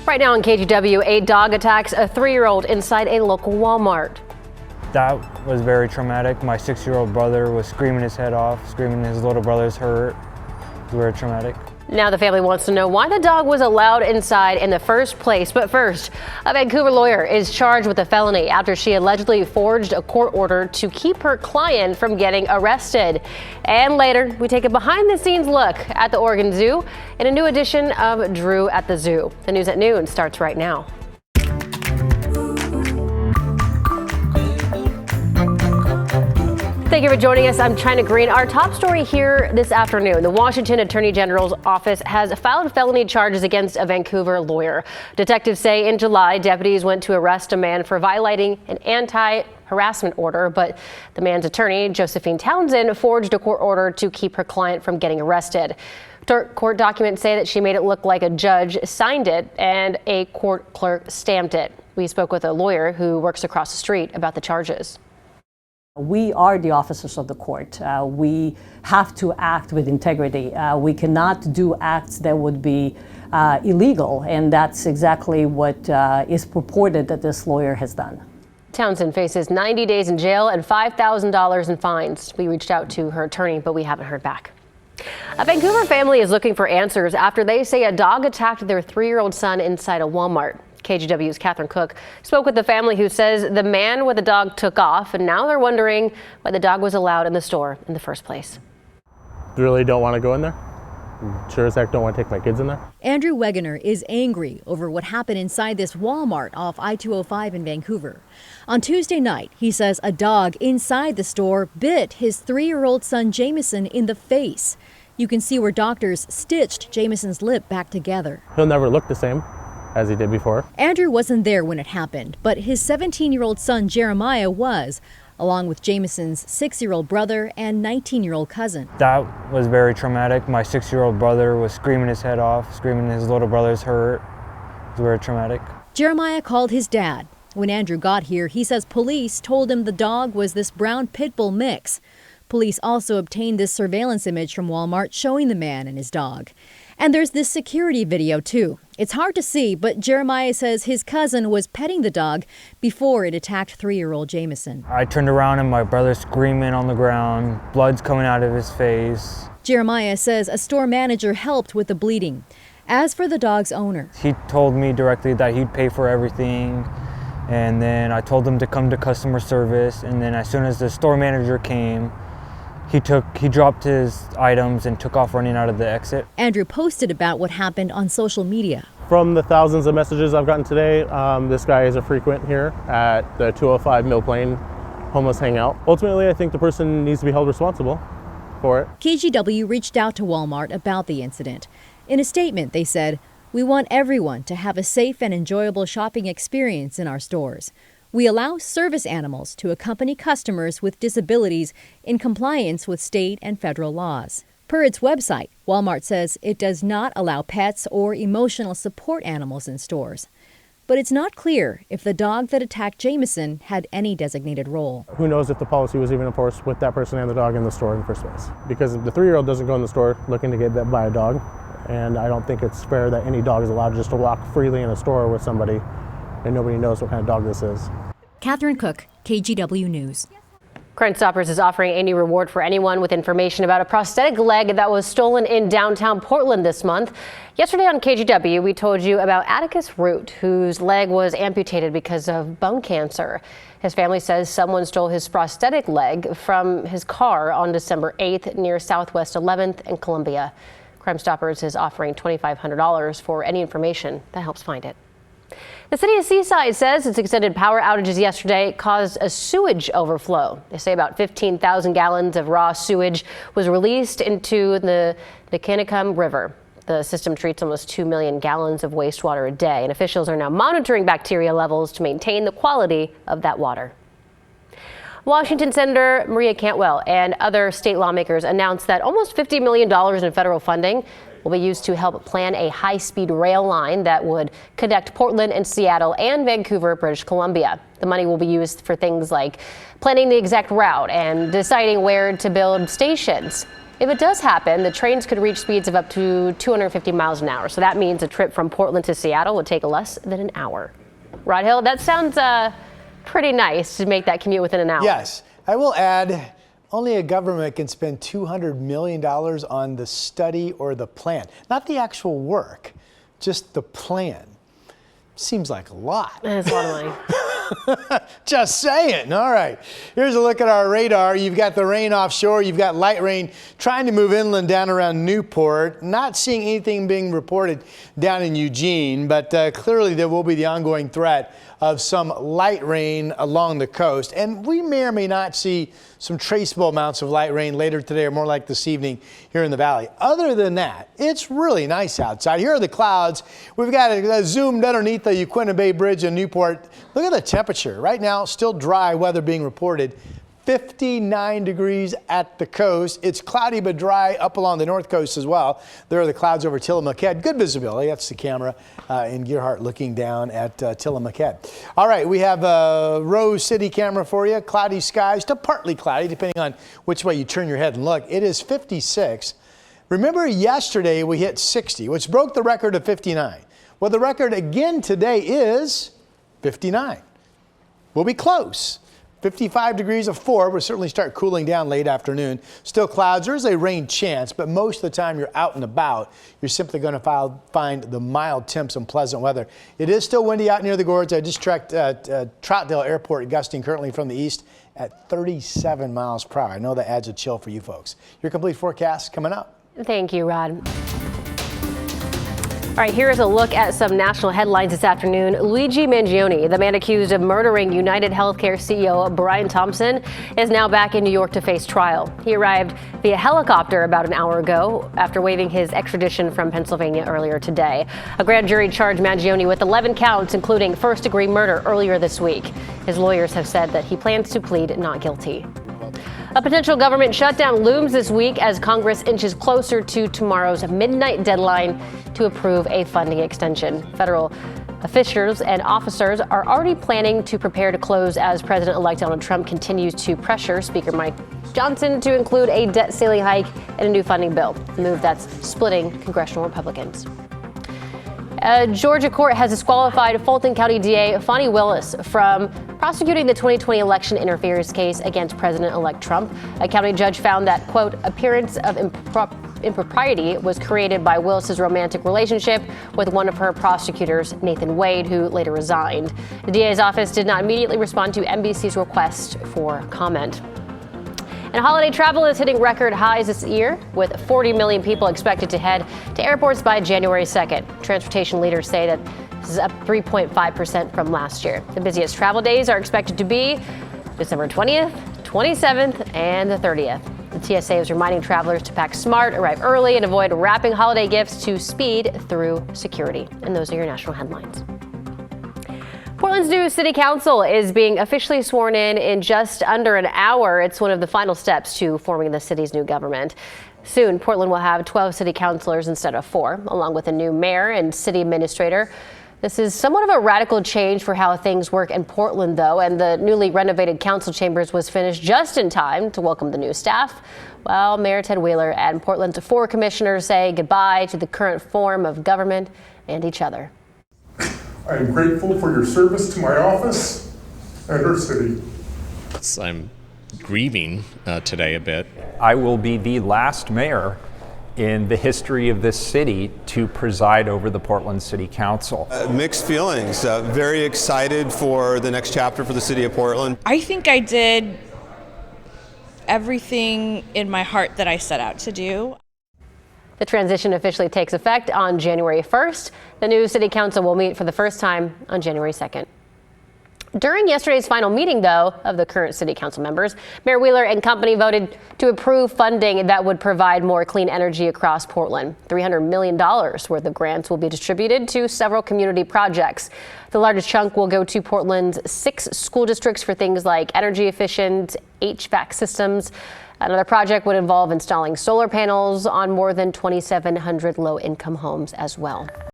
Right now on KGW, a dog attacks a 3-year-old inside a local Walmart. That was very traumatic. My 6-year-old brother was screaming his head off, screaming his little brother's hurt. It was very traumatic. Now the family wants to know why the dog was allowed inside in the first place. But first, a Vancouver lawyer is charged with a felony after she allegedly forged a court order to keep her client from getting arrested. And later, we take a behind-the-scenes look at the Oregon Zoo in a new edition of Drew at the Zoo. The news at noon starts right now. Thank you for joining us. I'm China Green. Our top story here this afternoon. The Washington Attorney General's office has filed felony charges against a Vancouver lawyer. Detectives say in July, deputies went to arrest a man for violating an anti-harassment order, but the man's attorney, Josephine Townsend, forged a court order to keep her client from getting arrested. Court documents say that she made it look like a judge signed it and a court clerk stamped it. We spoke with a lawyer who works across the street about the charges. We are the officers of the court. We have to act with integrity. We cannot do acts that would be illegal, and that's exactly what is purported that this lawyer has done. Townsend faces 90 days in jail and $5,000 in fines. We reached out to her attorney, but we haven't heard back. A Vancouver family is looking for answers after they say a dog attacked their 3-year-old son inside a Walmart. KGW's Catherine Cook spoke with the family who says the man with the dog took off, and now they're wondering why the dog was allowed in the store in the first place. Really don't want to go in there. Sure as heck don't want to take my kids in there. Andrew Wegener is angry over what happened inside this Walmart off I-205 in Vancouver. On Tuesday night, he says a dog inside the store bit his 3-year-old son Jameson in the face. You can see where doctors stitched Jameson's lip back together. He'll never look the same as he did before. Andrew wasn't there when it happened, but his 17-year-old son Jeremiah was, along with Jameson's 6-year-old brother and 19-year-old cousin. That was very traumatic. My 6-year-old brother was screaming his head off, screaming his little brother's hurt. It was very traumatic. Jeremiah called his dad. When Andrew got here, he says police told him the dog was this brown pit bull mix. Police also obtained this surveillance image from Walmart showing the man and his dog. And there's this security video, too. It's hard to see, but Jeremiah says his cousin was petting the dog before it attacked 3-year-old Jameson. I turned around and my brother's screaming on the ground, blood's coming out of his face. Jeremiah says a store manager helped with the bleeding. As for the dog's owner, he told me directly that he'd pay for everything, and then I told him to come to customer service, and then as soon as the store manager came, he dropped his items and took off running out of the exit. Andrew posted about what happened on social media. From the thousands of messages I've gotten today, this guy is a frequent here at the 205 Mill Plain homeless hangout. Ultimately, I think the person needs to be held responsible for it. KGW reached out to Walmart about the incident. In a statement, they said, "We want everyone to have a safe and enjoyable shopping experience in our stores. We allow service animals to accompany customers with disabilities in compliance with state and federal laws." Per its website, Walmart says it does not allow pets or emotional support animals in stores. But it's not clear if the dog that attacked Jameson had any designated role. Who knows if the policy was even enforced with that person and the dog in the store in the first place? Because the 3-year-old doesn't go in the store looking to get bit by a dog, and I don't think it's fair that any dog is allowed just to walk freely in a store with somebody and nobody knows what kind of dog this is. Catherine Cook, KGW News. Crime Stoppers is offering a new reward for anyone with information about a prosthetic leg that was stolen in downtown Portland this month. Yesterday on KGW, we told you about Atticus Root, whose leg was amputated because of bone cancer. His family says someone stole his prosthetic leg from his car on December 8th near Southwest 11th and Columbia. Crime Stoppers is offering $2,500 for any information that helps find it. The city of Seaside says its extended power outages yesterday caused a sewage overflow. They say about 15,000 gallons of raw sewage was released into the Nickinnicum River. The system treats almost 2 million gallons of wastewater a day, and officials are now monitoring bacteria levels to maintain the quality of that water. Washington Senator Maria Cantwell and other state lawmakers announced that almost $50 million in federal funding will be used to help plan a high-speed rail line that would connect Portland and Seattle and Vancouver, British Columbia. The money will be used for things like planning the exact route and deciding where to build stations. If it does happen, the trains could reach speeds of up to 250 miles an hour. So that means a trip from Portland to Seattle would take less than an hour. Rod Hill, that sounds pretty nice to make that commute within an hour. Yes, I will add, only a government can spend $200 million on the study or the plan. Not the actual work, just the plan. Seems like a lot. That's a lot of money. Just saying. All right. Here's a look at our radar. You've got the rain offshore. You've got light rain trying to move inland down around Newport. Not seeing anything being reported down in Eugene, but clearly there will be the ongoing threat of some light rain along the coast. And we may or may not see some traceable amounts of light rain later today or more like this evening here in the valley. Other than that, it's really nice outside. Here are the clouds. We've got it zoomed underneath the Uquinta Bay Bridge in Newport. Look at the temperature. Right now, still dry weather being reported. 59 degrees at the coast. It's cloudy but dry up along the north coast as well. There are the clouds over Tillamooked. Good visibility. That's the camera in Gearhart looking down at Tillamooked. All right, we have a Rose City camera for you. Cloudy skies to partly cloudy, depending on which way you turn your head and look. It is 56. Remember yesterday we hit 60, which broke the record of 59. Well, the record again today is 59. We'll be close. 55 degrees of 4 will certainly start cooling down late afternoon. Still clouds. There is a rain chance, but most of the time you're out and about. You're simply going to find the mild temps and pleasant weather. It is still windy out near the gorge. I just tracked Troutdale Airport, gusting currently from the east at 37 miles per hour. I know that adds a chill for you folks. Your complete forecast coming up. Thank you, Rod. All right, here's a look at some national headlines this afternoon. Luigi Mangione, the man accused of murdering United Healthcare CEO Brian Thompson, is now back in New York to face trial. He arrived via helicopter about an hour ago after waiving his extradition from Pennsylvania earlier today. A grand jury charged Mangione with 11 counts, including first-degree murder earlier this week. His lawyers have said that he plans to plead not guilty. A potential government shutdown looms this week as Congress inches closer to tomorrow's midnight deadline to approve a funding extension. Federal officials and officers are already planning to prepare to close as President-elect Donald Trump continues to pressure Speaker Mike Johnson to include a debt ceiling hike and a new funding bill, a move that's splitting congressional Republicans. A Georgia court has disqualified Fulton County DA Fani Willis from prosecuting the 2020 election interference case against President-elect Trump. A county judge found that, quote, appearance of impropriety was created by Willis's romantic relationship with one of her prosecutors, Nathan Wade, who later resigned. The DA's office did not immediately respond to NBC's request for comment. And holiday travel is hitting record highs this year, with 40 million people expected to head to airports by January 2nd. Transportation leaders say that this is up 3.5% from last year. The busiest travel days are expected to be December 20th, 27th, and the 30th. The TSA is reminding travelers to pack smart, arrive early, and avoid wrapping holiday gifts to speed through security. And those are your national headlines. Portland's new city council is being officially sworn in just under an hour. It's one of the final steps to forming the city's new government. Soon, Portland will have 12 city councilors instead of 4, along with a new mayor and city administrator. This is somewhat of a radical change for how things work in Portland, though, and the newly renovated council chambers was finished just in time to welcome the new staff. While Mayor Ted Wheeler and Portland's 4 commissioners say goodbye to the current form of government and each other. I am grateful for your service to my office and our city. I'm grieving today a bit. I will be the last mayor in the history of this city to preside over the Portland City Council. Mixed feelings. Very excited for the next chapter for the city of Portland. I think I did everything in my heart that I set out to do. The transition officially takes effect on January 1st. The new city council will meet for the first time on January 2nd. During yesterday's final meeting, though, of the current city council members, Mayor Wheeler and company voted to approve funding that would provide more clean energy across Portland. $300 million worth of grants will be distributed to several community projects. The largest chunk will go to Portland's 6 school districts for things like energy efficient HVAC systems. Another project would involve installing solar panels on more than 2,700 low-income homes as well.